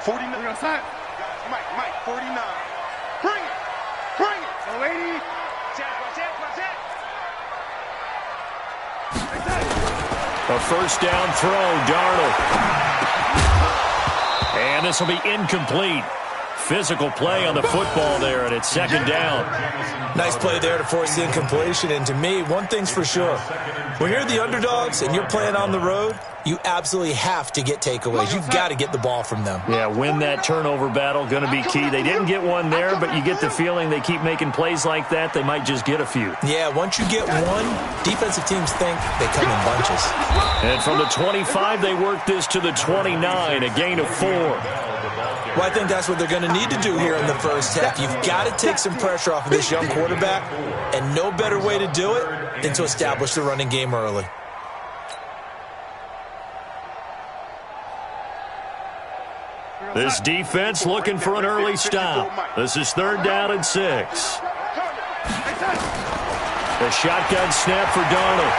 49. Mike, 49. Bring it. So 80. Watch it. A first down throw, Darnold. And this will be incomplete. Physical play on the football there, and it's second down. Nice play there to force the incompletion. And to me, one thing's for sure. When you're the underdogs and you're playing on the road, you absolutely have to get takeaways. You've got to get the ball from them. Yeah, win that turnover battle, going to be key. They didn't get one there, but you get the feeling they keep making plays like that, they might just get a few. Yeah, once you get one, defensive teams think they come in bunches. And from the 25, they work this to the 29, a gain of 4. Well, I think that's what they're going to need to do here in the first half. You've got to take some pressure off of this young quarterback, and no better way to do it than to establish the running game early. This defense looking for an early stop. This is 3rd down and 6. The shotgun snap for Darnold.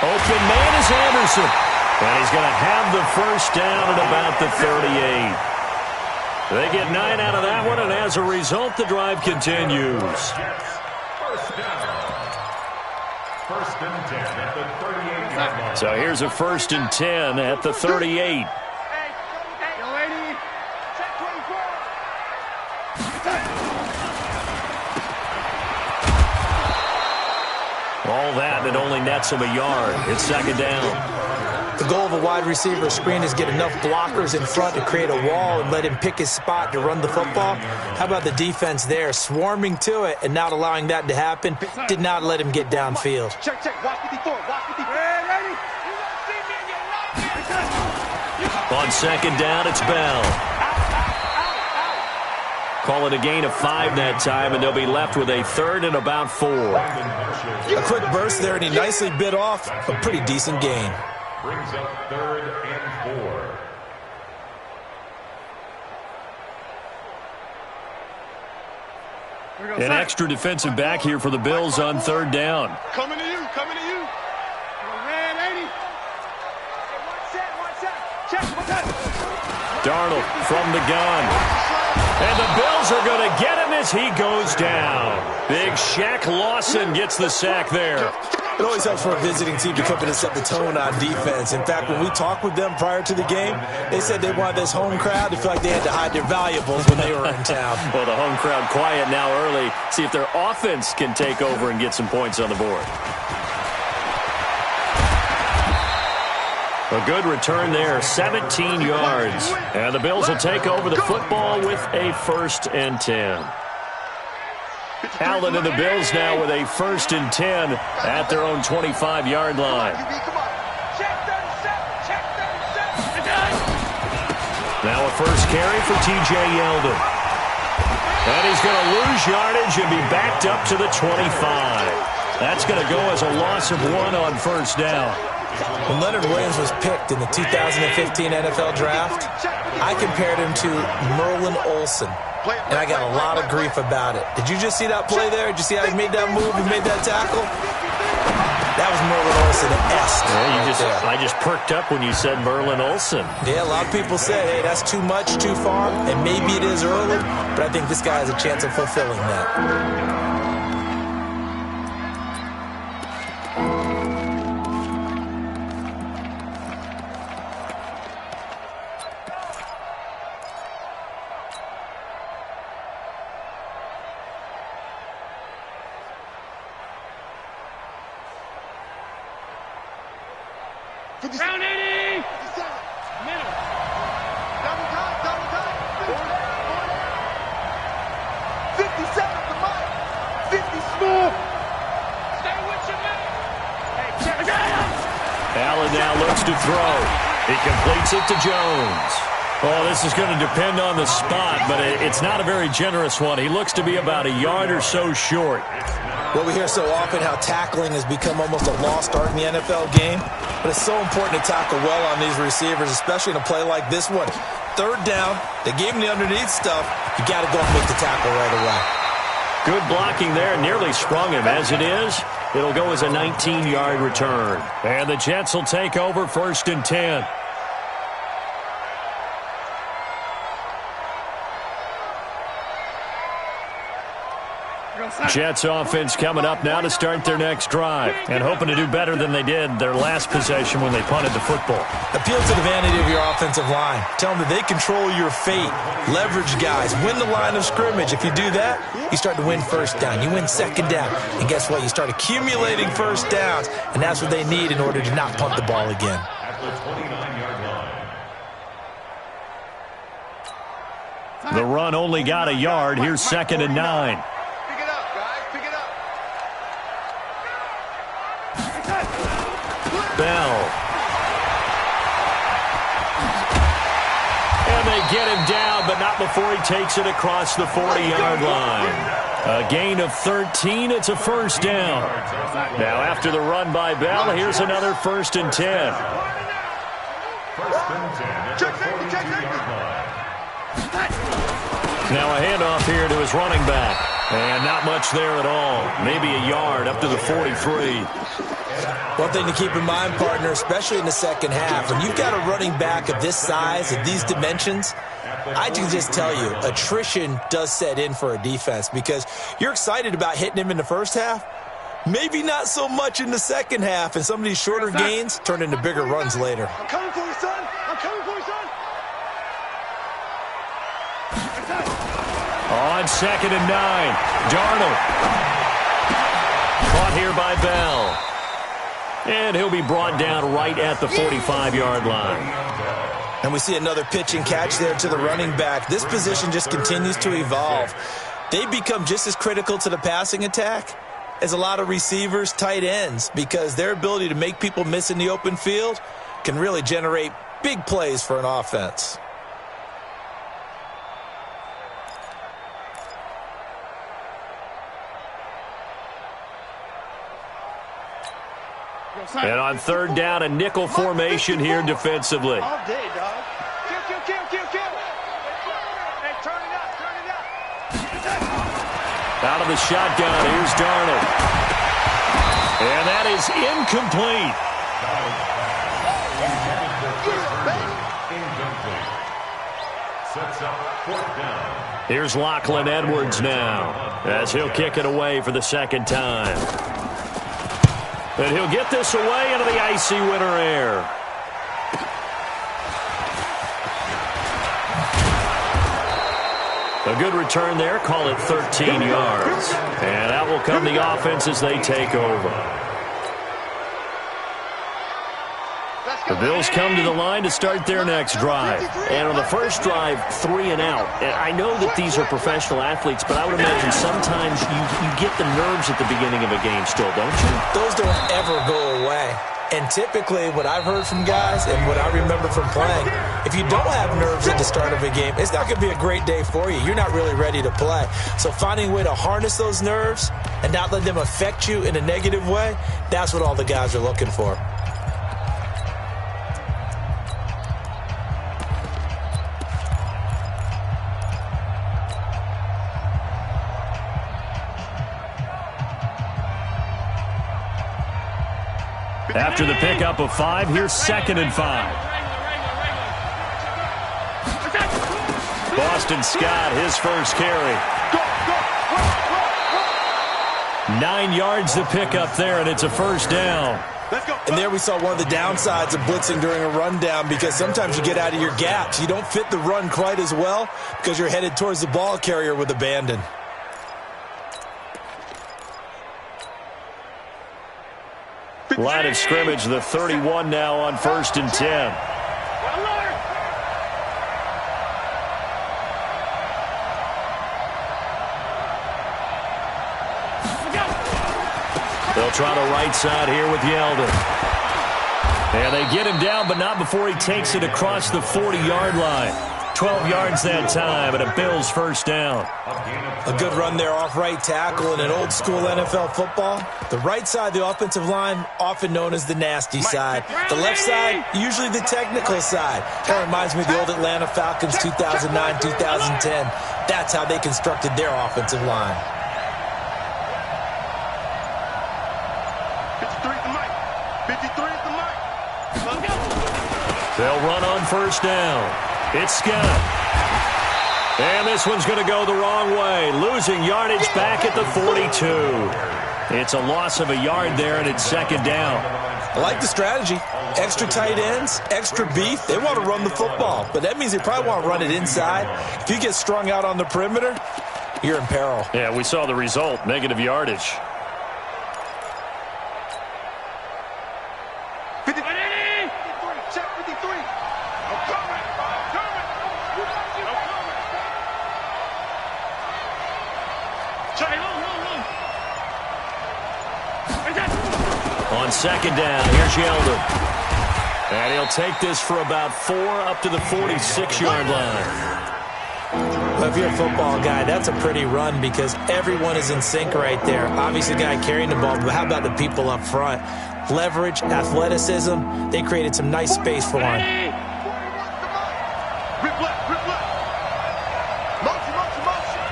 Open man is Anderson. And he's going to have the first down at about the 38. They get 9 out of that one, and as a result, the drive continues. First and 10 at the 38-yard line. So here's a 1st and 10 at the 38. All that, and it only nets him a yard. It's 2nd down. The goal of a wide receiver screen is get enough blockers in front to create a wall and let him pick his spot to run the football. How about the defense there, swarming to it and not allowing that to happen? Did not let him get downfield. Check. Watch 54. Ready? On 2nd down, it's Bell. Call it a gain of 5 that time, and they'll be left with a 3rd and about 4. A quick burst there, and he nicely bit off a pretty decent gain. Brings up 3rd and 4. An extra defensive back here for the Bills on 3rd down. Coming to you. Darnold from the gun. And the Bills are going to get him as he goes down. Big Shaq Lawson gets the sack there. It always helps for a visiting team to come in and set the tone on defense. In fact, when we talked with them prior to the game, they said they wanted this home crowd to feel like they had to hide their valuables when they were in town. Well, the home crowd quiet now early. See if their offense can take over and get some points on the board. A good return there, 17 yards. And the Bills will take over the football with a 1st and 10. Allen and the Bills now with a 1st and 10 at their own 25-yard line. Now a first carry for T.J. Yeldon. And he's going to lose yardage and be backed up to the 25. That's going to go as a loss of 1 on 1st down. When Leonard Williams was picked in the 2015 NFL Draft, I compared him to Merlin Olsen, and I got a lot of grief about it. Did you just see that play there? Did you see how he made that move and made that tackle? That was Merlin Olsen-esque. Yeah, I just perked up when you said Merlin Olsen. Yeah, a lot of people say, hey, that's too much, too far, and maybe it is early, but I think this guy has a chance of fulfilling that. Round 80! Middle. Double time. 57 to Mike. 50 smooth. Stay with your man. Hey, check. Allen now looks to throw. He completes it to Jones. Oh, this is going to depend on the spot, but it's not a very generous one. He looks to be about a yard or so short. Well, we hear so often how tackling has become almost a lost art in the NFL game, but it's so important to tackle well on these receivers, especially in a play like this one. 3rd down, they gave him the underneath stuff. You got to go and make the tackle right away. Good blocking there, nearly sprung him. As it is, it'll go as a 19-yard return. And the Jets will take over 1st and 10. Jets offense coming up now to start their next drive and hoping to do better than they did their last possession when they punted the football. Appeal to the vanity of your offensive line. Tell them that they control your fate. Leverage guys. Win the line of scrimmage. If you do that, you start to win first down. You win second down. And guess what? You start accumulating first downs, and that's what they need in order to not punt the ball again. At the 29-yard line. The run only got a yard. Here's 2nd and 9. Pick it up, guys. Pick it up. Bell. And they get him down, but not before he takes it across the 40-yard line. A gain of 13. It's a first down. Now after the run by Bell, here's another 1st and 10. 1st and 10 at the 42-yard line. Now a handoff here to his running back. And not much there at all. Maybe a yard up to the 43. One thing to keep in mind, partner, especially in the second half, when you've got a running back of this size, of these dimensions, I can just tell you, attrition does set in for a defense because you're excited about hitting him in the first half. Maybe not so much in the second half, and some of these shorter gains turn into bigger runs later. I'm coming for you, son. I'm coming for you, son. On 2nd and 9, Darnold. Caught here by Bell. And he'll be brought down right at the 45-yard line. And we see another pitch and catch there to the running back. This position just continues to evolve. They become just as critical to the passing attack as a lot of receivers, tight ends, because their ability to make people miss in the open field can really generate big plays for an offense. And on 3rd down, a nickel formation here defensively. All day, dog. Kill. Hey, turn it up. Out of the shotgun, here's Darnold. And that is incomplete. Incomplete. Sets up 4th down. Here's Lachlan Edwards now, as he'll kick it away for the 2nd time. And he'll get this away into the icy winter air. A good return there. Call it 13 yards. And that will come the offense as they take over. The Bills come to the line to start their next drive. And on the first drive, 3 and out. And I know that these are professional athletes, but I would imagine sometimes you get the nerves at the beginning of a game still, don't you? Those don't ever go away. And typically, what I've heard from guys and what I remember from playing, if you don't have nerves at the start of a game, it's not going to be a great day for you. You're not really ready to play. So finding a way to harness those nerves and not let them affect you in a negative way, that's what all the guys are looking for. After the pickup of 5, here's 2nd and 5. Boston Scott, his first carry. 9 yards to pick up there, and it's a first down. And there we saw one of the downsides of blitzing during a rundown, because sometimes you get out of your gaps. You don't fit the run quite as well because you're headed towards the ball carrier with abandon. Line of scrimmage, the 31 now on 1st and 10. They'll try the right side here with Yeldon. And they get him down, but not before he takes it across the 40-yard line. 12 yards that time, and a Bills first down. A good run there off right tackle in an old-school NFL football. The right side of the offensive line, often known as the nasty side. The left side, usually the technical side. That reminds me of the old Atlanta Falcons 2009-2010. That's how they constructed their offensive line. 53 at the mic. 53 at the mic. They'll run on first down. It's Scott. And this one's going to go the wrong way, losing yardage back at the 42. It's a loss of a yard there, and it's second down. I like the strategy. Extra tight ends, extra beef. They want to run the football, but that means they probably want to run it inside. If you get strung out on the perimeter, you're in peril. Yeah, we saw the result, negative yardage. 53. Check 53. On second down, here's Yeldon. And he'll take this for about 4 up to the 46-yard line. Well, if you're a football guy, that's a pretty run because everyone is in sync right there. Obviously, the guy carrying the ball, but how about the people up front? Leverage, athleticism, they created some nice space for him. Rip left. Motion.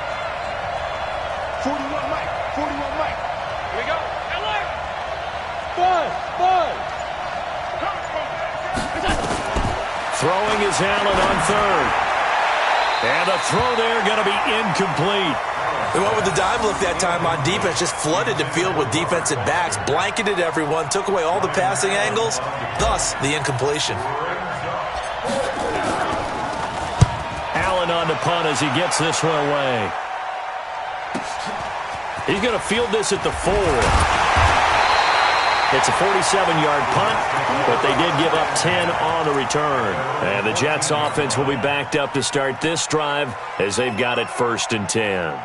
41 Mike. Here we go. Throwing is Allen on third. And the throw there going to be incomplete. They went with the dime look that time on defense, just flooded the field with defensive backs, blanketed everyone, took away all the passing angles, thus the incompletion. Allen on the punt as he gets this one away. He's going to field this at the 4. It's a 47-yard punt, but they did give up 10 on the return. And the Jets offense will be backed up to start this drive as they've got it 1st and 10.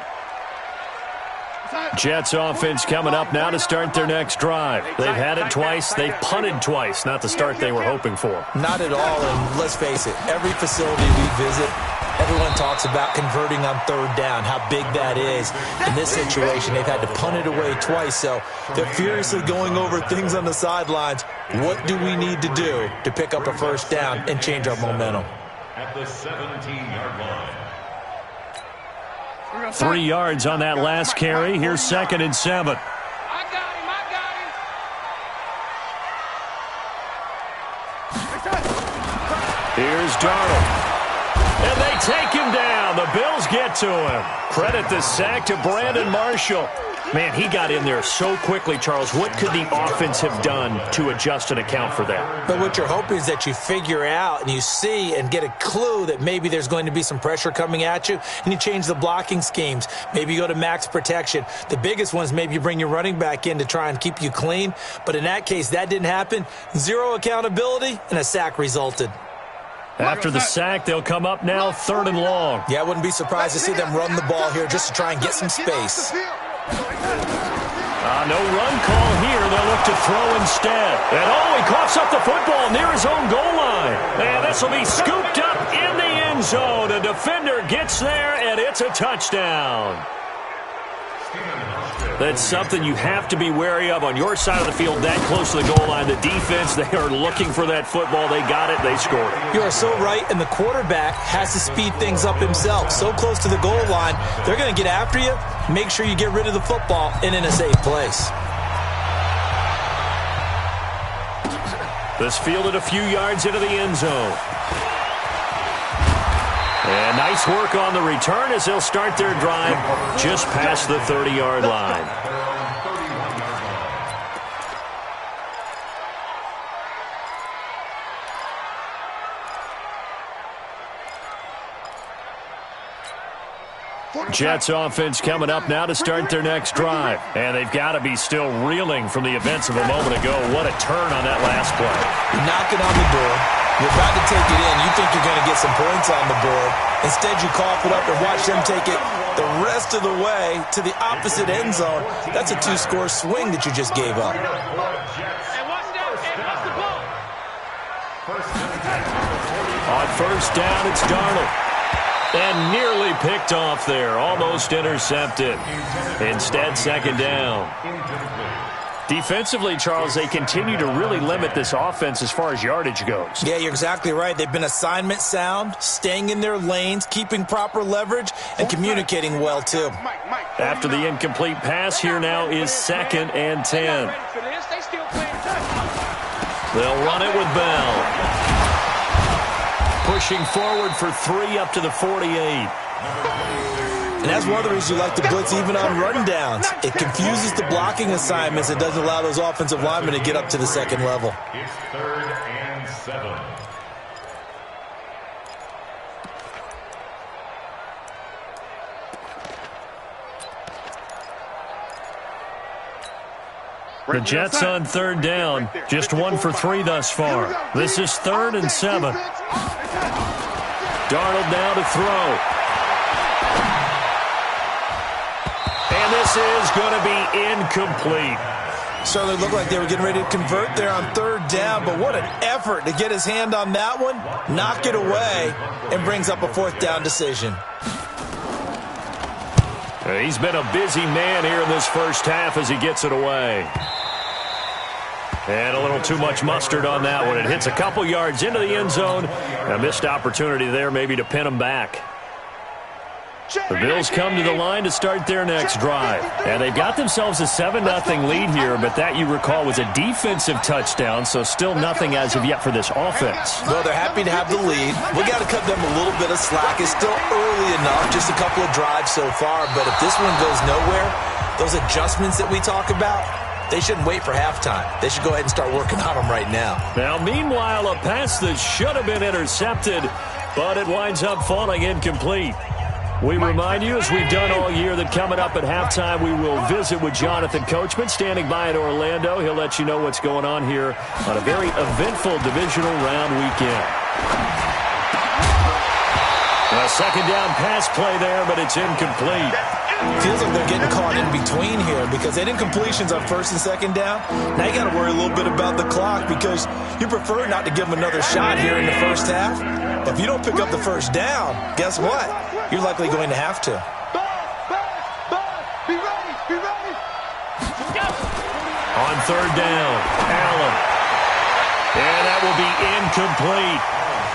Jets offense coming up now to start their next drive. They've had it twice. They've punted twice. Not the start they were hoping for. Not at all, and let's face it, every facility we visit, everyone talks about converting on third down, how big that is. In this situation, they've had to punt it away twice, so they're furiously going over things on the sidelines. What do we need to do to pick up a first down and change our momentum? At the 17-yard line. 3 yards on that last carry. Here's 2nd and 7. I got him. Here's Darnold. And they take him down. The Bills get to him. Credit the sack to Brandon Marshall. Man, he got in there so quickly, Charles. What could the offense have done to adjust and account for that? But what you're hoping is that you figure out and you see and get a clue that maybe there's going to be some pressure coming at you, and you change the blocking schemes. Maybe you go to max protection. The biggest one is maybe you bring your running back in to try and keep you clean. But in that case, that didn't happen. 0 accountability, and a sack resulted. After the sack, they'll come up now 3rd and long. Yeah, I wouldn't be surprised to see them run the ball here just to try and get some space. No run call here. They'll look to throw instead. And he coughs up the football near his own goal line. And this will be scooped up in the end zone. A defender gets there, and it's a touchdown. That's something you have to be wary of on your side of the field, that close to the goal line. The defense, they are looking for that football. They got it. They scored it. You are so right, and the quarterback has to speed things up himself. So close to the goal line, they're going to get after you. Make sure you get rid of the football and in a safe place. This fielded a few yards into the end zone. And nice work on the return as they'll start their drive just past the 30-yard line. Jets offense coming up now to start their next drive. And they've got to be still reeling from the events of a moment ago. What a turn on that last play. You're knocking on the door. You're about to take it in. You think you're going to get some points on the board. Instead, you cough it up and watch them take it the rest of the way to the opposite end zone. That's a 2-score swing that you just gave up. On first down, it's Darnold. And nearly picked off there. Almost intercepted. Instead, second down. Defensively, Charles, they continue to really limit this offense as far as yardage goes. Yeah, you're exactly right. They've been assignment sound, staying in their lanes, keeping proper leverage, and communicating well, too. After the incomplete pass, here now is 2nd and 10. They'll run it with Bell. Pushing forward for 3 up to the 48. And that's one of the reasons you like to blitz even on rundowns. It confuses the blocking assignments. It doesn't allow those offensive linemen to get up to the second level. It's 3rd and 7. The Jets on 3rd down. Just 1 for 3 thus far. This is 3rd and 7. Darnold now to throw. And this is going to be incomplete. Certainly looked like they were getting ready to convert there on 3rd down, but what an effort to get his hand on that one, knock it away, and brings up a 4th down decision. He's been a busy man here in this first half as he gets it away. And a little too much mustard on that one. It hits a couple yards into the end zone. A missed opportunity there maybe to pin him back. The Bills come to the line to start their next drive. And they've got themselves a 7-0 lead here, but that, you recall, was a defensive touchdown, so still nothing as of yet for this offense. Well, they're happy to have the lead. We got to cut them a little bit of slack. It's still early enough, just a couple of drives so far, but if this one goes nowhere, those adjustments that we talk about, they shouldn't wait for halftime. They should go ahead and start working on them right now. Now, meanwhile, a pass that should have been intercepted, but it winds up falling incomplete. We remind you, as we've done all year, that coming up at halftime, we will visit with Jonathan Coachman, standing by in Orlando. He'll let you know what's going on here on a very eventful divisional round weekend. A 2nd down pass play there, but it's incomplete. Feels like they're getting caught in between here because they didn't completions on 1st and 2nd down. Now you got to worry a little bit about the clock because you prefer not to give them another shot here in the first half. But if you don't pick up the 1st down, guess what? You're likely going to have to. Be ready. On 3rd down, Allen. And that will be incomplete.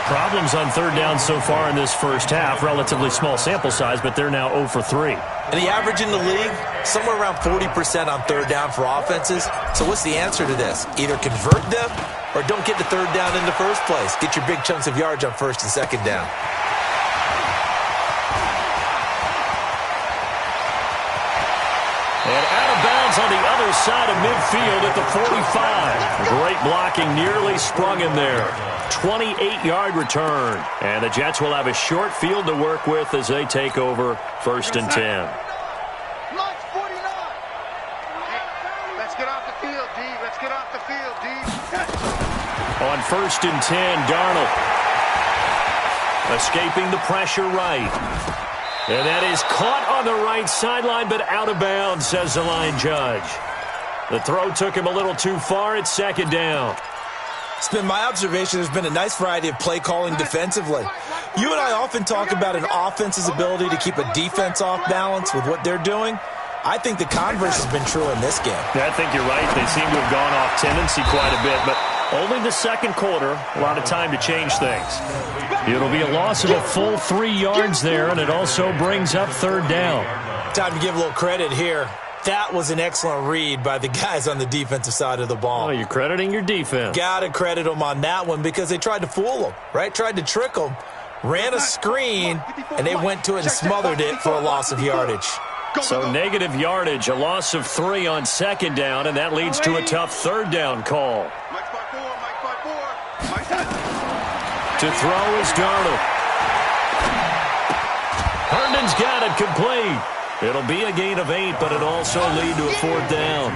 Problems on 3rd down so far in this first half. Relatively small sample size, but they're now 0 for 3. And the average in the league, somewhere around 40% on 3rd down for offenses. So what's the answer to this? Either convert them or don't get the 3rd down in the first place. Get your big chunks of yards on 1st and 2nd down. And out of bounds on the other side of midfield at the 45. Great blocking, nearly sprung him there. 28-yard return. And the Jets will have a short field to work with as they take over 1st and 10. Launch 49. Let's get off the field, D. Let's get off the field, D. On 1st and 10, Darnold. Escaping the pressure right. And that is caught on the right sideline, but out of bounds, says the line judge. The throw took him a little too far. It's 2nd down. It's been my observation there's been a nice variety of play calling defensively. You and I often talk about an offense's ability to keep a defense off balance with what they're doing. I think the converse has been true in this game. Yeah, I think you're right. They seem to have gone off tendency quite a bit, but only the 2nd quarter, a lot of time to change things. It'll be a loss of a full 3 yards there, and it also brings up 3rd down. Time to give a little credit here. That was an excellent read by the guys on the defensive side of the ball. Oh, you're crediting your defense. Got to credit them on that one because they tried to fool them, right? Tried to trick them, ran a screen, and they went to it and smothered it for a loss of yardage. So negative yardage, a loss of 3 on 2nd down, and that leads to a tough 3rd down call. To throw is Darnold. Herndon's got it complete. It'll be a gain of 8, but it'll also lead to a 4th down.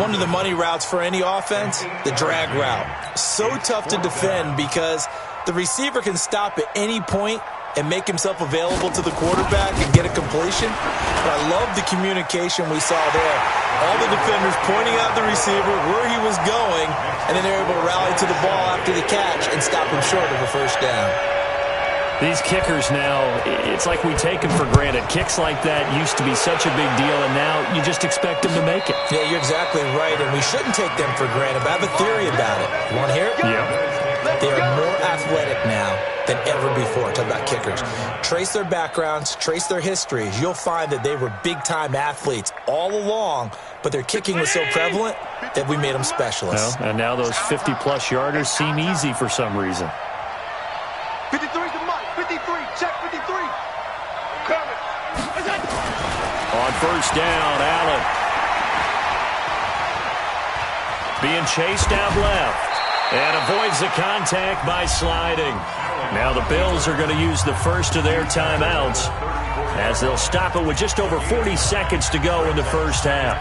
One of the money routes for any offense, the drag route. So tough to defend because the receiver can stop at any point and make himself available to the quarterback and get a completion. But I love the communication we saw there. All the defenders pointing out the receiver, where he was going, and then they're able to rally to the ball after the catch and stop him short of a 1st down. These kickers now, it's like we take them for granted. Kicks like that used to be such a big deal, and now you just expect them to make it. Yeah, you're exactly right, and we shouldn't take them for granted, but I have a theory about it. You want to hear it? Yeah. They are more athletic now than ever before. Talk about kickers. Trace their backgrounds, trace their histories. You'll find that they were big-time athletes all along, but their kicking was so prevalent that we made them specialists. Well, and now those 50-plus yarders seem easy for some reason. 53 to Mike. 53. Check 53. On first down, Allen. Being chased out left. And avoids the contact by sliding. Now the Bills are going to use the first of their timeouts as they'll stop it with just over 40 seconds to go in the first half.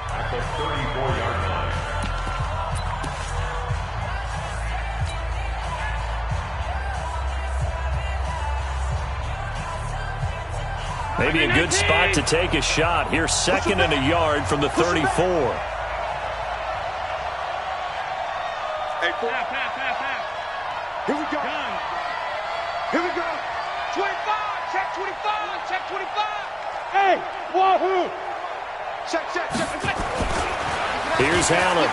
At the 34-yard line. Maybe a good spot to take a shot. Here's 2nd and a yard from the 34. Here we go. Here we go. 25. Check 25. Check 25. Hey, wahoo. Check. Here's Allen.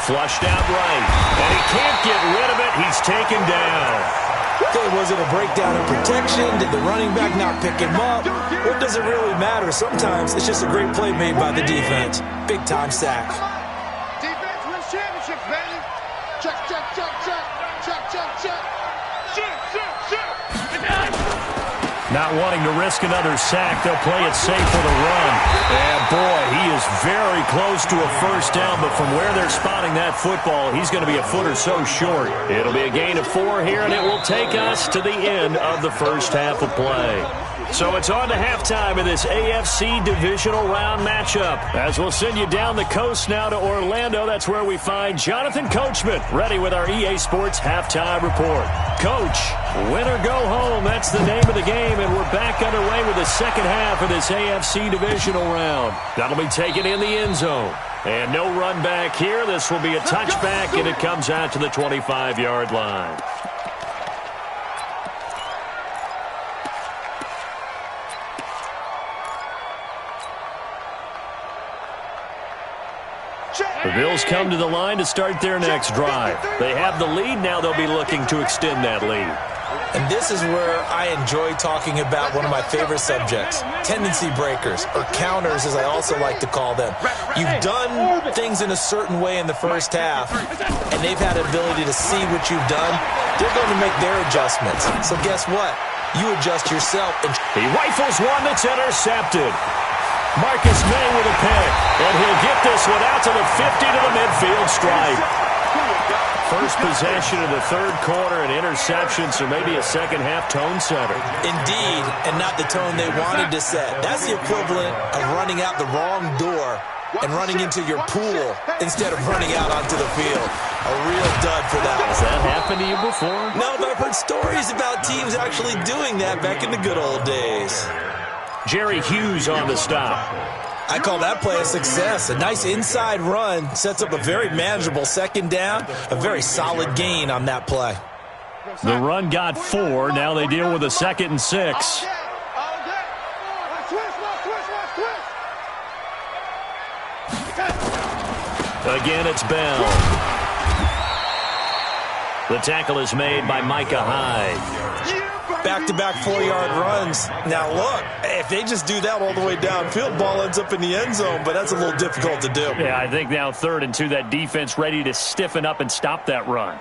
Flushed out right. And he can't get rid of it. He's taken down. Okay, was it a breakdown in protection? Did the running back not pick him up? Or does it really matter? Sometimes it's just a great play made by the defense. Big-time sack. Defense wins championships, baby. Check. Not wanting to risk another sack, they'll play it safe for the run. And boy, he is very close to a first down, but from where they're spotting that football, he's going to be a foot or so short. It'll be a gain of 4 here, and it will take us to the end of the first half of play. So it's on to halftime of this AFC divisional round matchup. As we'll send you down the coast now to Orlando, that's where we find Jonathan Coachman, ready with our EA Sports halftime report. Coach, win or go home, that's the name of the game, and we're back underway with the second half of this AFC divisional round. That'll be taken in the end zone. And no run back here. This will be a touchback, and it comes out to the 25-yard line. The Bills come to the line to start their next drive. They have the lead. Now they'll be looking to extend that lead. And this is where I enjoy talking about one of my favorite subjects, tendency breakers, or counters as I also like to call them. You've done things in a certain way in the first half, and they've had the ability to see what you've done. They're going to make their adjustments. So guess what? You adjust yourself. And he rifles one that's intercepted. Marcus May with a pick, and he'll get this one out to the 50 to the midfield stripe. First possession of the third quarter, an interception, so maybe a second-half tone setter. Indeed, and not the tone they wanted to set. That's the equivalent of running out the wrong door and running into your pool instead of running out onto the field. A real dud for that one. Has that happened to you before? No, but I've heard stories about teams actually doing that back in the good old days. Jerry Hughes on the stop. I call that play a success. A nice inside run sets up a very manageable second down. A very solid gain on that play. The run got 4. Now they deal with a 2nd and 6. Again, it's Bell. The tackle is made by Micah Hyde. Back-to-back 4-yard runs. Now, look, if they just do that all the way downfield, ball ends up in the end zone, but that's a little difficult to do. Yeah, I think now 3rd and 2, that defense ready to stiffen up and stop that run.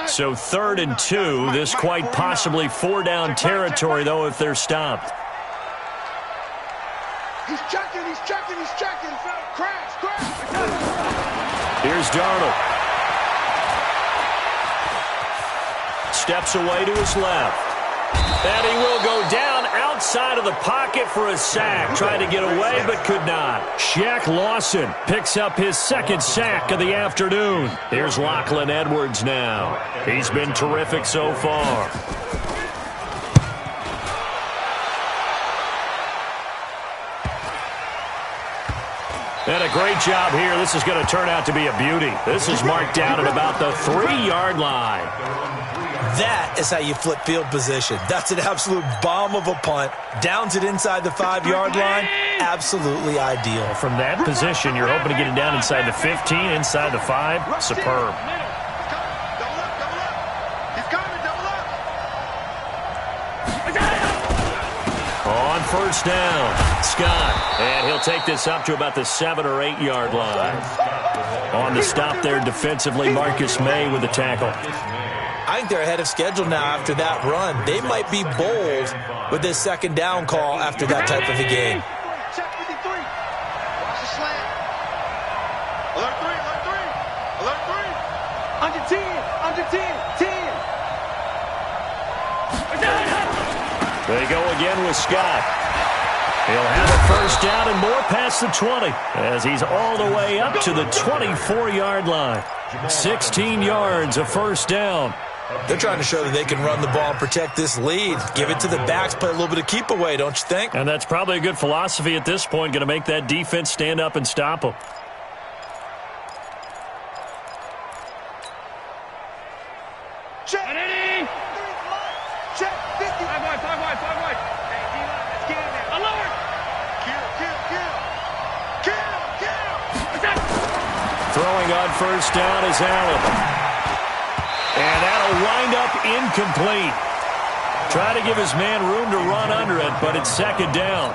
So 3rd and 2, this quite possibly 4-down territory, though, if they're stopped. He's checking. Crash. Here's Darnold. Steps away to his left. And he will go down outside of the pocket for a sack. Tried to get away, but could not. Shaq Lawson picks up his 2nd sack of the afternoon. Here's Lachlan Edwards now. He's been terrific so far. And a great job here. This is going to turn out to be a beauty. This is marked down at about the 3-yard line. That is how you flip field position. That's an absolute bomb of a punt. Downs it inside the 5-yard line. Absolutely ideal. From that position, you're hoping to get it down inside the 15, inside the 5. Superb. first down. Scott, and he'll take this up to about the 7 or 8 yard line. On the stop there defensively, Marcus May with the tackle. I think they're ahead of schedule now after that run. They might be bold with this second down call after that type of a game. Check 53. Watch the slant. Alert 3, alert 3. Alert 3. Under 10, under 10, 10. They go again with Scott. He'll have a first down and more past the 20 as he's all the way up to the 24-yard line. 16 yards, a first down. They're trying to show that they can run the ball and protect this lead. Give it to the backs, play a little bit of keep away, don't you think? And that's probably a good philosophy at this point, going to make that defense stand up and stop them. Check. Check 50. 5 wide, 5 wide, 5 wide. Hey, D-line, let's get in there. Alert. Kill, kill, kill. Kill, kill. Throwing on first down is Allen. And that'll wind up incomplete. Try to give his man room to run under it, but it's second down.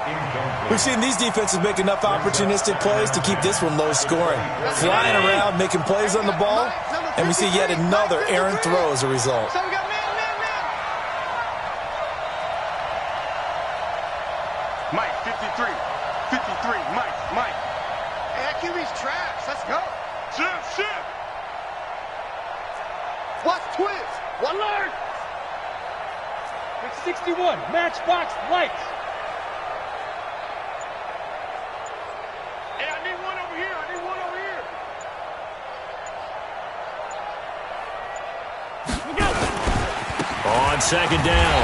We've seen these defenses make enough opportunistic plays to keep this one low scoring. Flying around, making plays on the ball, and we see yet another errant throw as a result. So we got man. Mike, 53. 53, Mike. Hey, that QB's trash. Let's go. Shit. Watch twist. One alert. 61, matchbox lights. Hey, I need one over here. On second down,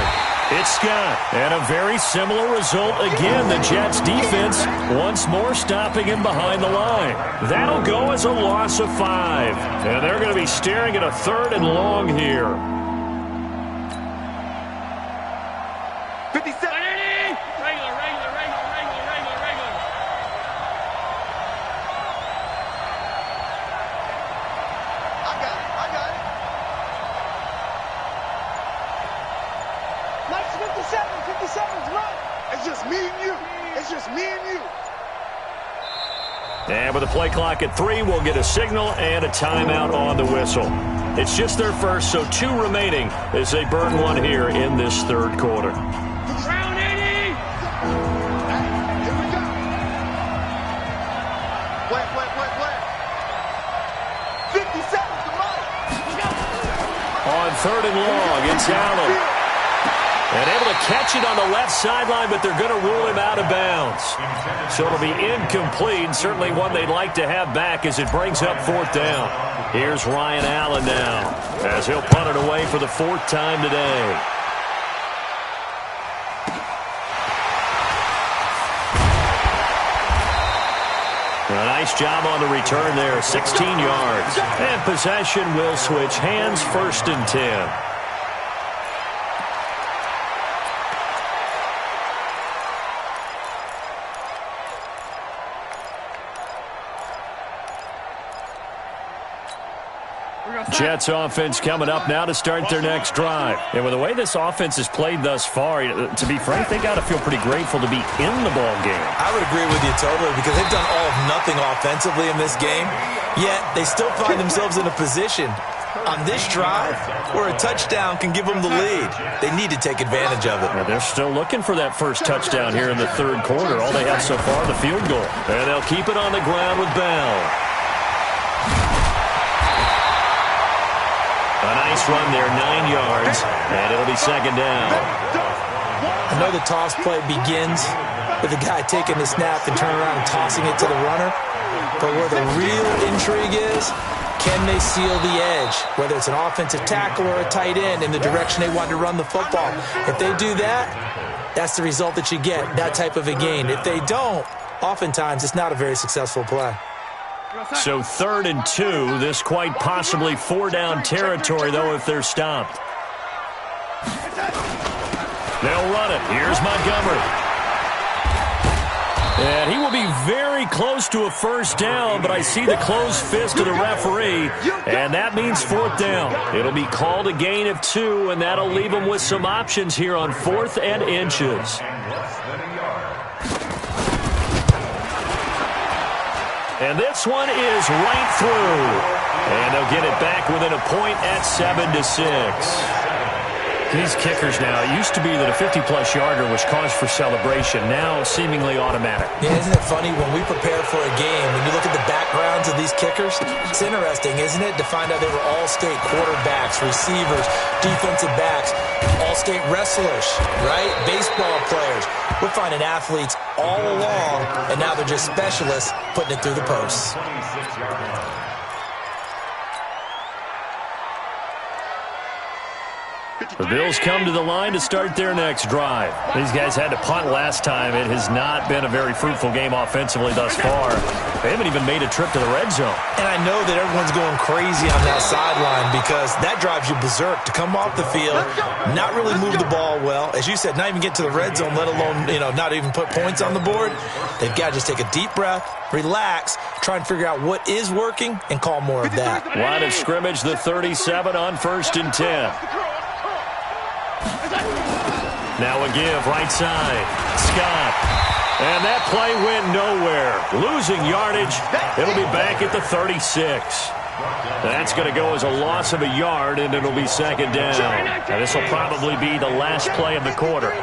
it's Scott. And a very similar result again. The Jets defense once more stopping him behind the line. That'll go as a loss of 5. And they're going to be staring at a 3rd and long here. 57. Regular. I got it. Mike's 57. 57's right. It's just me and you. And with the play clock at 3, we'll get a signal and a timeout on the whistle. It's just their first, so 2 remaining as they burn one here in this 3rd quarter. Round 80. Here we go. Play. 57's the Mike. On 3rd and long, it's Allen. And able to catch it on the left sideline, but they're going to rule him out of bounds. So it'll be incomplete, certainly one they'd like to have back as it brings up 4th down. Here's Ryan Allen now as he'll punt it away for the 4th time today. A nice job on the return there, 16 yards. And possession will switch hands, 1st and 10. Jets offense coming up now to start their next drive. And with the way this offense has played thus far, to be frank, they got to feel pretty grateful to be in the ball game. I would agree with you totally because they've done all of nothing offensively in this game, yet they still find themselves in a position on this drive where a touchdown can give them the lead. They need to take advantage of it. Now they're still looking for that first touchdown here in the 3rd quarter. All they have so far, the field goal. And they'll keep it on the ground with Bell. A nice run there, 9 yards, and it'll be 2nd down. I know the toss play begins with the guy taking the snap and turning around and tossing it to the runner, but where the real intrigue is, can they seal the edge, whether it's an offensive tackle or a tight end in the direction they want to run the football. If they do that, that's the result that you get, that type of a gain. If they don't, oftentimes it's not a very successful play. So 3rd and 2, this quite possibly 4-down territory, though, if they're stopped. They'll run it. Here's Montgomery. And he will be very close to a first down, but I see the closed fist of the referee, and that means 4th down. It'll be called a gain of 2, and that'll leave them with some options here on 4th and inches. And this one is right through. And they'll get it back within a point at 7-6. These kickers now, it used to be that a 50-plus yarder was cause for celebration, now seemingly automatic. Yeah, isn't it funny when we prepare for a game, when you look at the backgrounds of these kickers, it's interesting, isn't it, to find out they were all-state quarterbacks, receivers, defensive backs, all-state wrestlers, right? Baseball players. We're finding athletes all along, and now they're just specialists putting it through the posts. The Bills come to the line to start their next drive. These guys had to punt last time. It has not been a very fruitful game offensively thus far. They haven't even made a trip to the red zone. And I know that everyone's going crazy on that sideline because that drives you berserk to come off the field, not really move the ball well. As you said, not even get to the red zone, let alone, not even put points on the board. They've got to just take a deep breath, relax, try and figure out what is working, and call more of that. Line of scrimmage, the 37 on 1st and 10. Now a give, right side. Scott. And that play went nowhere. Losing yardage. It'll be back at the 36. That's going to go as a loss of a yard, and it'll be 2nd down. Now this will probably be the last play of the quarter. It's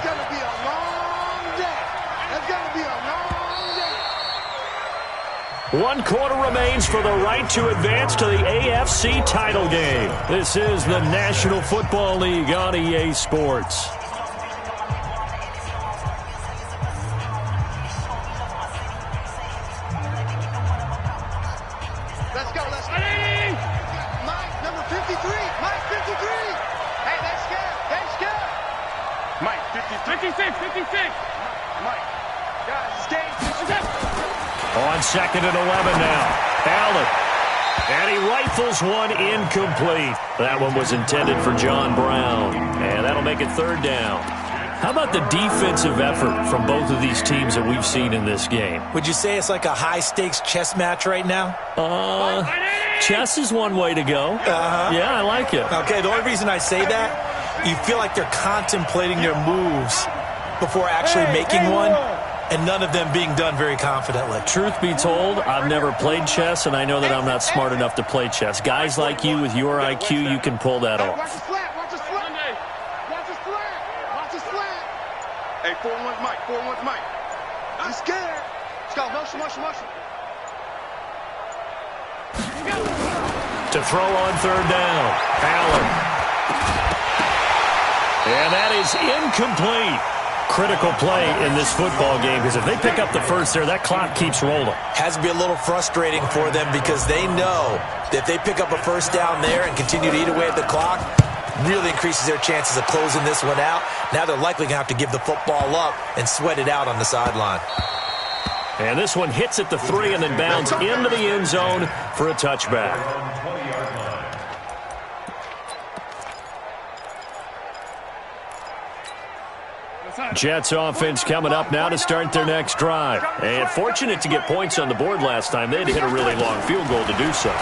going to be a long day. It's going to be a long day. 1 quarter remains for the right to advance to the AFC title game. This is the National Football League on EA Sports. Let's go, let's go. Mike, number 53. Mike, 53. Hey, they're scared. They're scared. Mike, 56. Mike, guys, skate. On 2nd and 11 now. Allen. And he rifles one incomplete. That one was intended for John Brown. And that'll make it 3rd down. How about the defensive effort from both of these teams that we've seen in this game? Would you say it's like a high-stakes chess match right now? Chess is one way to go. Yeah, I like it. Okay, the only reason I say that, you feel like they're contemplating their moves before actually making one, and none of them being done very confidently. Truth be told, I've never played chess, and I know that I'm not smart enough to play chess. Guys like you with your IQ, you can pull that off. Watch the slant. Watch the slant. Watch the slant. Watch the slant. Hey, 4-1's Mike. 4-1's Mike. I'm scared. Let's go. Motion. To throw on 3rd down. Allen. And that is incomplete. Critical play in this football game because if they pick up the first there, that clock keeps rolling. Has to be a little frustrating for them because they know that if they pick up a first down there and continue to eat away at the clock, really increases their chances of closing this one out. Now they're likely going to have to give the football up and sweat it out on the sideline. And this one hits at the 3 and then bounds into the end zone for a touchback. Jets offense coming up now to start their next drive. And fortunate to get points on the board last time. They had to hit a really long field goal to do so.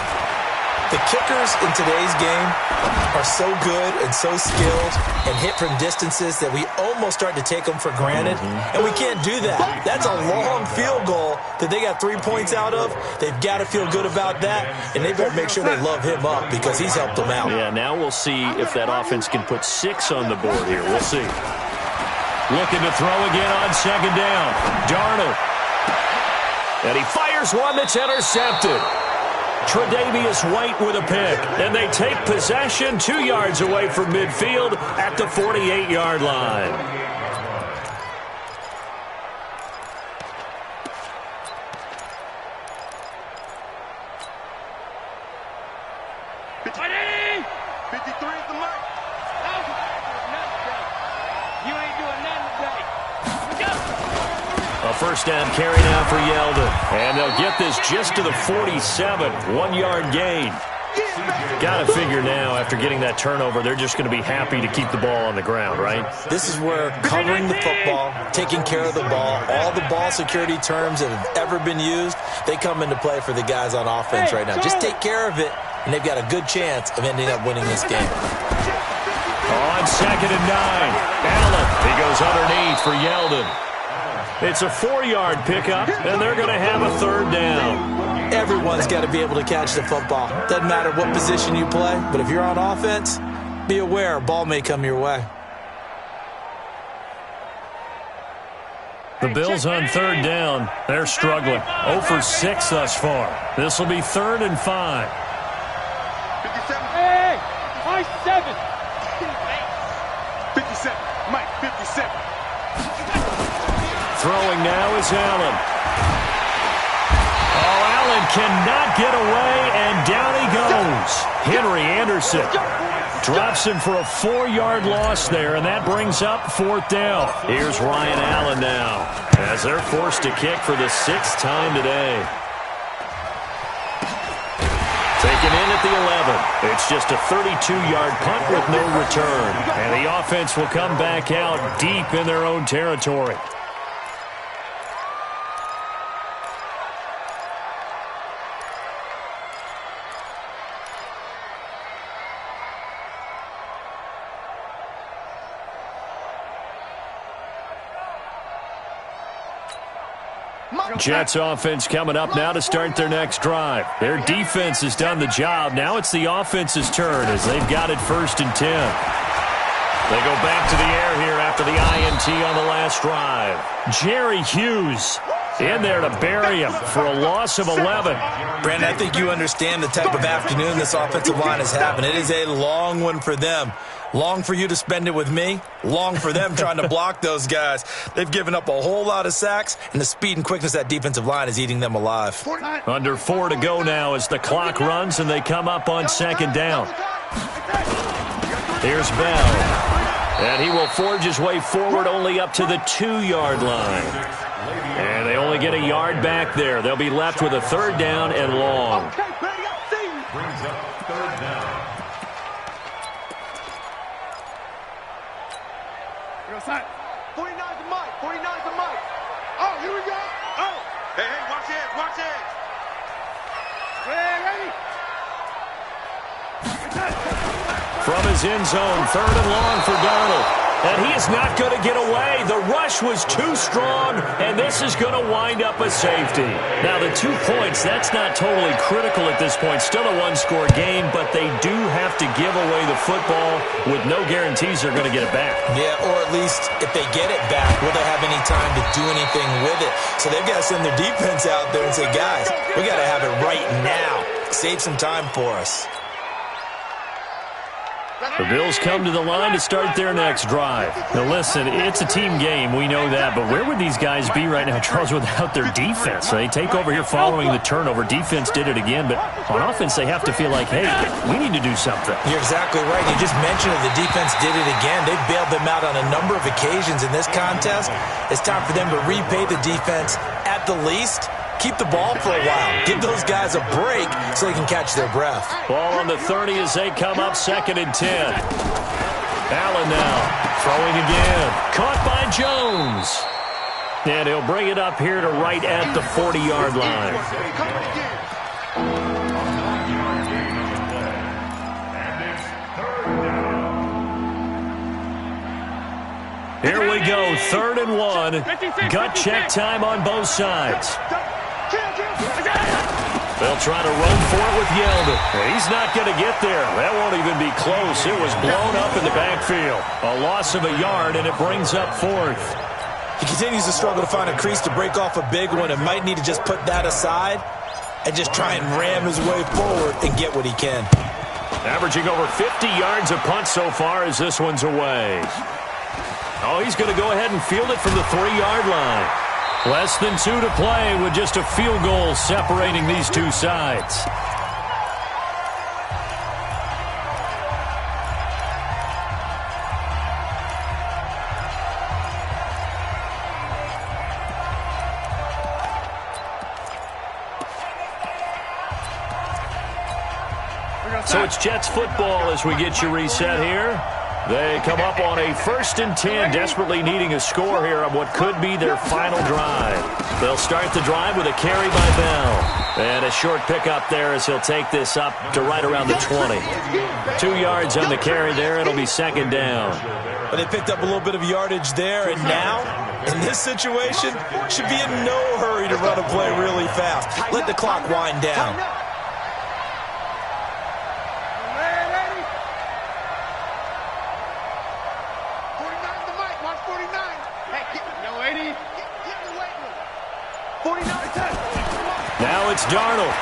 The kickers in today's game are so good and so skilled and hit from distances that we almost start to take them for granted. And we can't do that. That's a long field goal that they got 3 points out of. They've got to feel good about that, and they better make sure they love him up because he's helped them out. Yeah, now we'll see if that offense can put 6 on the board here. We'll see. Looking to throw again on 2nd down. Darnold. And he fires one that's intercepted. Tre'Davious White with a pick. And they take possession 2 yards away from midfield at the 48-yard line. First down carry now for Yeldon. And they'll get this just to the 47. 1-yard gain. Got to figure now, after getting that turnover, they're just going to be happy to keep the ball on the ground, right? This is where covering the football, taking care of the ball, all the ball security terms that have ever been used, they come into play for the guys on offense right now. Just take care of it, and they've got a good chance of ending up winning this game. On 2nd and 9, Allen. He goes underneath for Yeldon. It's a 4-yard pickup, and they're going to have a third down. Everyone's got to be able to catch the football. Doesn't matter what position you play, but if you're on offense, be aware a ball may come your way. The Bills on third down. They're struggling. 0 for 6 thus far. This will be 3rd and 5. 57. Hey, my 7. 57. Mike, 57. Throwing now is Allen. Oh, Allen cannot get away, and down he goes. Henry Anderson drops him for a 4-yard loss there, and that brings up 4th down. Here's Ryan Allen now, as they're forced to kick for the 6th time today. Taken in at the 11. It's just a 32-yard punt with no return. And the offense will come back out deep in their own territory. Jets offense coming up now to start their next drive. Their defense has done the job. Now it's the offense's turn as they've got it 1st and 10. They go back to the air here after the INT on the last drive. Jerry Hughes in there to bury him for a loss of 11. Brandon, I think you understand the type of afternoon this offensive line is having. It is a long one for them. Long for you to spend it with me. Long for them trying to block those guys. They've given up a whole lot of sacks, and the speed and quickness of that defensive line is eating them alive. Under 4 to go now as the clock runs and they come up on 2nd down. Here's Bell. And he will forge his way forward only up to the 2-yard line. And they only get a yard back there. They'll be left with a 3rd down and long. Brings up 3rd down. 49 to Mike. 49 to Mike. Oh, here we go. Oh. Hey, watch it. Watch it. Ready? From his end zone, 3rd and long for Darnold. And he is not going to get away. The rush was too strong, and this is going to wind up a safety. Now, the 2 points, that's not totally critical at this point. Still a 1-score game, but they do have to give away the football with no guarantees they're going to get it back. Yeah, or at least if they get it back, will they have any time to do anything with it? So they've got to send their defense out there and say, guys, we got to have it right now. Save some time for us. The Bills come to the line to start their next drive. Now, listen, it's a team game. We know that. But where would these guys be right now, Charles, without their defense? They take over here following the turnover. Defense did it again. But on offense, they have to feel like, hey, we need to do something. You're exactly right. You just mentioned it. The defense did it again. They bailed them out on a number of occasions in this contest. It's time for them to repay the defense at the least. Keep the ball for a while. Give those guys a break so they can catch their breath. Ball on the 30 as they come up 2nd and 10. Allen now throwing again. Caught by Jones. And he'll bring it up here to right at the 40-yard line. Here we go, 3rd and 1. Gut check time on both sides. They'll try to run for it with Yeldon. He's not going to get there. That won't even be close. It was blown up in the backfield. A loss of a yard, and it brings up 4th. He continues to struggle to find a crease to break off a big one and might need to just put that aside and just try and ram his way forward and get what he can. Averaging over 50 yards a punt so far as this one's away. Oh, he's going to go ahead and field it from the 3-yard line. Less than 2 to play with just a field goal separating these two sides. So it's Jets football as we get you reset here. They come up on a 1st and 10, desperately needing a score here on what could be their final drive. They'll start the drive with a carry by Bell. And a short pickup there as he'll take this up to right around the 20. 2 yards on the carry there. It'll be 2nd down. But they picked up a little bit of yardage there, and now In this situation, should be in no hurry to run a play really fast. Let the clock wind down. Now it's Darnold.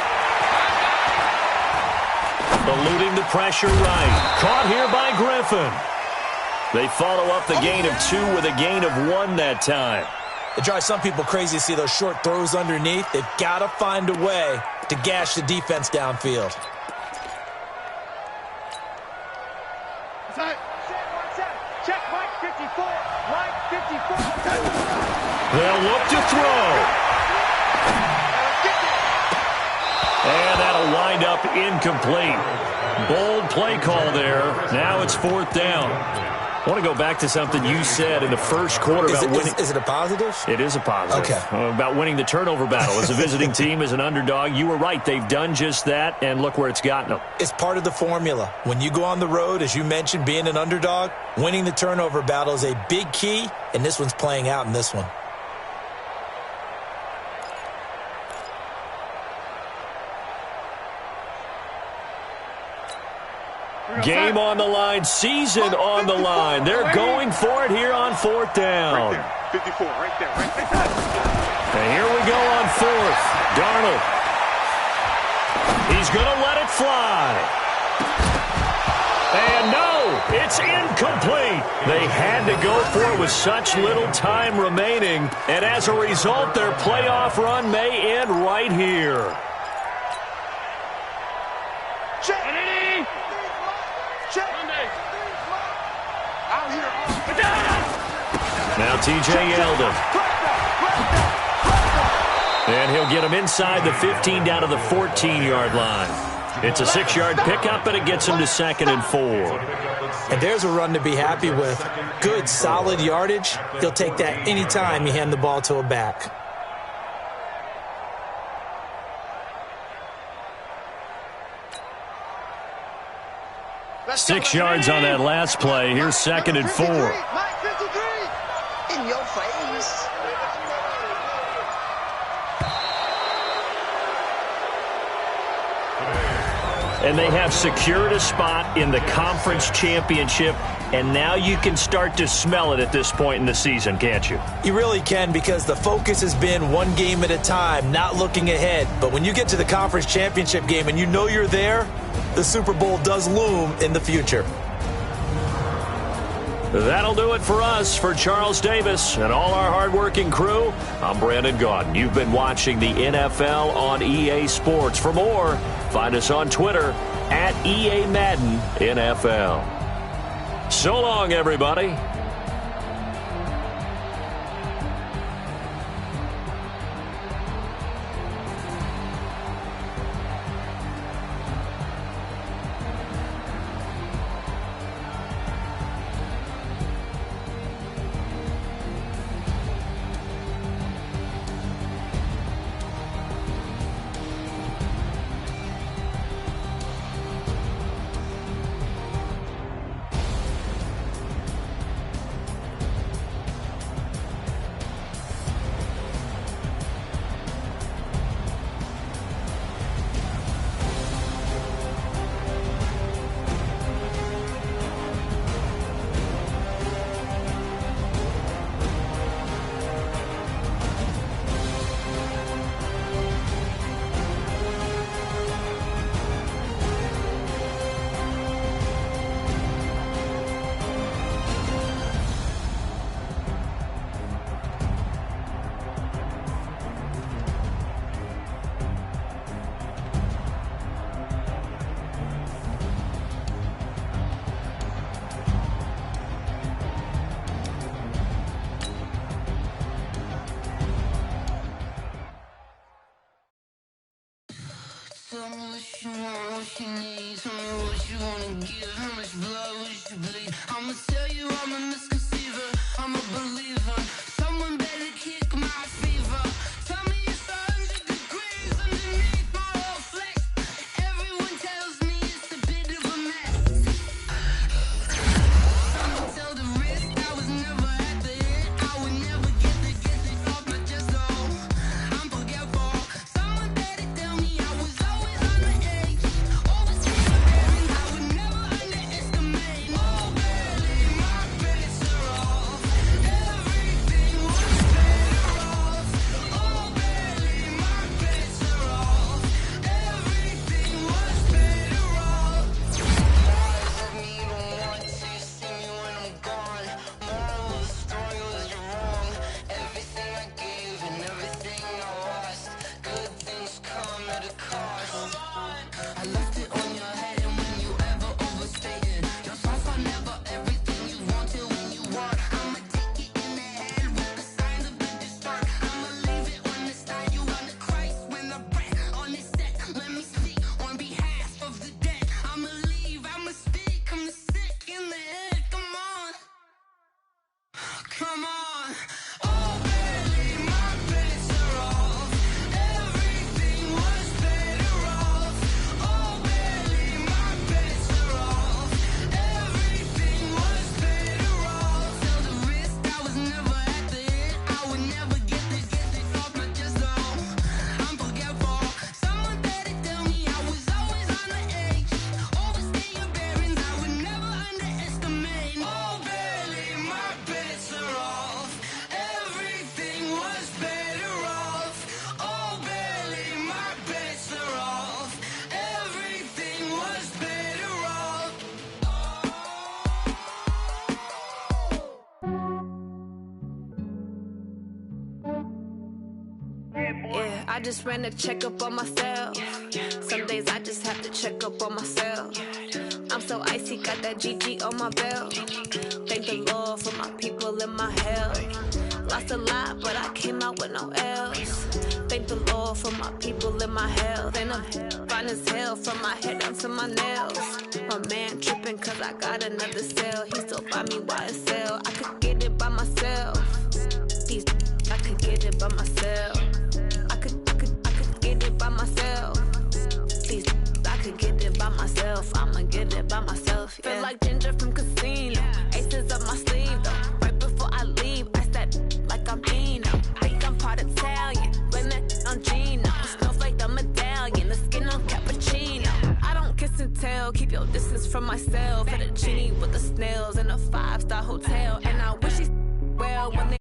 Eluding the pressure right. Caught here by Griffin. They follow up the gain of 2 with a gain of 1 that time. It drives some people crazy to see those short throws underneath. They've got to find a way to gash the defense downfield. Check Mike 54. Mike 54. They'll look to throw. And that'll wind up incomplete. Bold play call there. Now it's 4th down. I want to go back to something you said in the first quarter about winning. Is it a positive? It is a positive. Okay. About winning the turnover battle as a visiting team, as an underdog. You were right. They've done just that, and look where it's gotten them. It's part of the formula. When you go on the road, as you mentioned, being an underdog, winning the turnover battle is a big key, and this one's playing out in this one. Game on the line, season on the line. They're going for it here on 4th down. Right there, 54, right there, right there. And here we go on 4th. Darnold. He's going to let it fly. And no, it's incomplete. They had to go for it with such little time remaining. And as a result, their playoff run may end right here. Now T.J. Yeldon. And he'll get him inside the 15 down to the 14-yard line. It's a 6-yard pickup, and it gets him to 2nd and 4. And there's a run to be happy with. Good, solid yardage. He'll take that anytime you hand the ball to a back. Six yards on that last play. Here's 2nd and 4. In your face. And they have secured a spot in the conference championship, and now you can start to smell it at this point in the season, can't you? You really can, because the focus has been one game at a time, not looking ahead. But when you get to the conference championship game and you know you're there, the Super Bowl does loom in the future. That'll do it for us. For Charles Davis and all our hardworking crew, I'm Brandon Gaudin. You've been watching the NFL on EA Sports. For more, find us on Twitter at EA Madden NFL. So long, everybody. Tell me what you want, what you need. Tell me what you wanna give. How much blood would you bleed? I'ma tell you I'm a misconceiver. I'm a believer. Someone better kick my fever. Tell me it's 100 degrees underneath my whole flesh. Everyone tells me it's a bit of a mess. Someone tell the risk I was never at the end. I would never get I just ran a checkup on myself. Some days I just have to check up on myself. I'm so icy, got that GG on my belt. Thank the Lord for my people in my health. Lost a lot, but I came out with no L's. Thank the Lord for my people in my health. And I'm fine as hell from my head down to my nails. My man tripping cause I got another cell. He still buy me YSL. I could get it by myself. These I could get it by myself. I could get it by myself. These I could get it by myself. I'ma get it by myself. Yeah. Feel like Ginger from Casino. Aces up my sleeve though. Right before I leave, I step like I'm Eno. Think I'm part Italian. Blame that on Gino. Snowflake the medallion. The skin on cappuccino. I don't kiss and tell. Keep your distance from myself. Fettuccine with the snails in a 5-star hotel. And I wish he's well when they